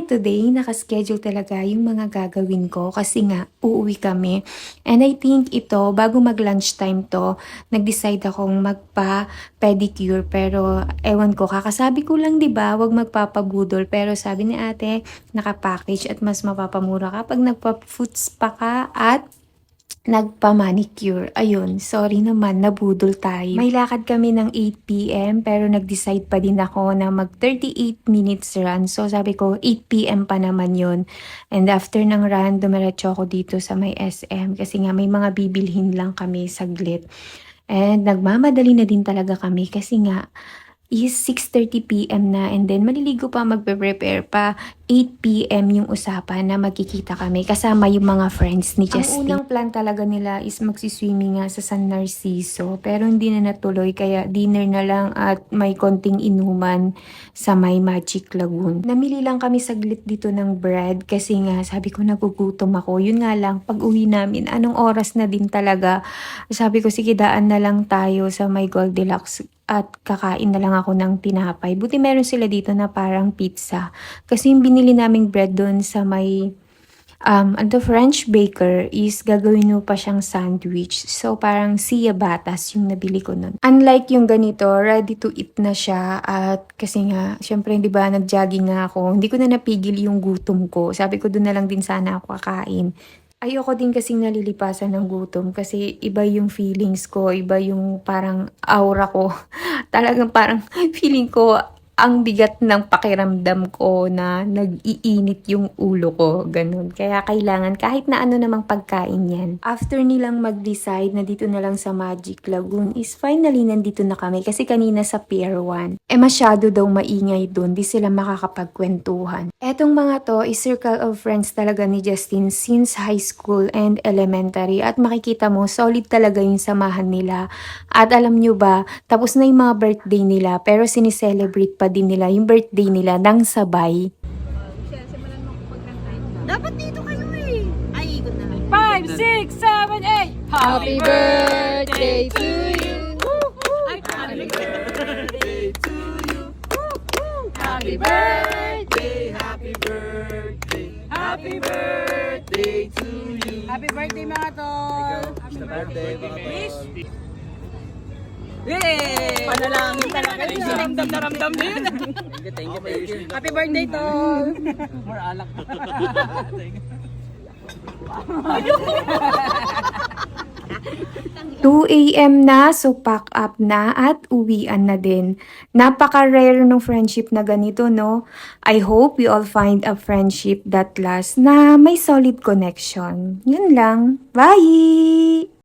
today, nakaschedule talaga yung mga gagawin ko kasi nga uuwi kami. And I think ito, bago mag-lunchtime to, nag-decide akong magpa-pedicure. Pero ewan ko, kakasabi ko lang 'di ba, wag magpapabudol. Pero sabi ni ate, naka-package at mas mapapamura kapag nagpa-foot spa ka at nagpa-manicure. Ayun, sorry naman, nabudol tayo. May lakad kami ng 8 p.m. pero nag-decide pa din ako na mag 38 minutes run. So sabi ko, 8 p.m. pa naman yun. And after ng run, dumiretso ako dito sa may SM kasi nga may mga bibilhin lang kami saglit. And nagmamadali na din talaga kami kasi nga is 6:30 p.m. na and then maliligo pa, magpe-prepare pa. 8 p.m. yung usapan na magkikita kami kasama yung mga friends ni Justin. Ang unang plan talaga nila is magsiswimming nga sa San Narciso pero hindi na natuloy kaya dinner na lang at may konting inuman sa may Magic Lagoon. Namili lang kami saglit dito ng bread kasi nga sabi ko nagugutom ako. Yun nga lang pag uwi namin anong oras na din talaga. Sabi ko sige daan na lang tayo sa may Goldilocks at kakain na lang ako ng tinapay. Buti meron sila dito na parang pizza. Kasi yung binili naming bread doon sa may French baker is gagawin mo pa siyang sandwich. So parang ciabatas yung nabili ko nun. Unlike yung ganito, ready to eat na siya. At kasi nga, syempre di ba nag-jogging nga ako. Hindi ko na napigil yung gutom ko. Sabi ko doon na lang din sana ako kakain. Ayoko din kasing nalilipasan ng gutom kasi iba yung feelings ko, iba yung parang aura ko. Talagang parang feeling ko ang bigat ng pakiramdam ko na nag-iinit yung ulo ko, ganun. Kaya kailangan kahit na ano namang pagkain yan. After nilang mag-decide na dito na lang sa Magic Lagoon is finally nandito na kami kasi kanina sa Pier 1. Masyado daw maingay dun, di sila makakapagkwentuhan. Etong mga to is circle of friends talaga ni Justin since high school and elementary at makikita mo solid talaga yung samahan nila. At alam nyo ba, tapos na yung mga birthday nila pero sinicelebrate pa din nila yung birthday nila nang sabay. Dapat dito kayo eh. Ay, ikot na lang. 5, 6, 7, 8. Happy birthday to you. Ay, happy birthday to you. Happy birthday, happy birthday. Happy birthday to you. Happy birthday mga tol. Happy birthday mga tol. Yay! Panalangin talaga yun. Ramdam na ramdam na yun. Thank you. Happy birthday, tol. More alak. 2 a.m. na, so pack up na at uwian na din. Napaka-rare ng friendship na ganito, no? I hope we all find a friendship that lasts na may solid connection. Yun lang. Bye!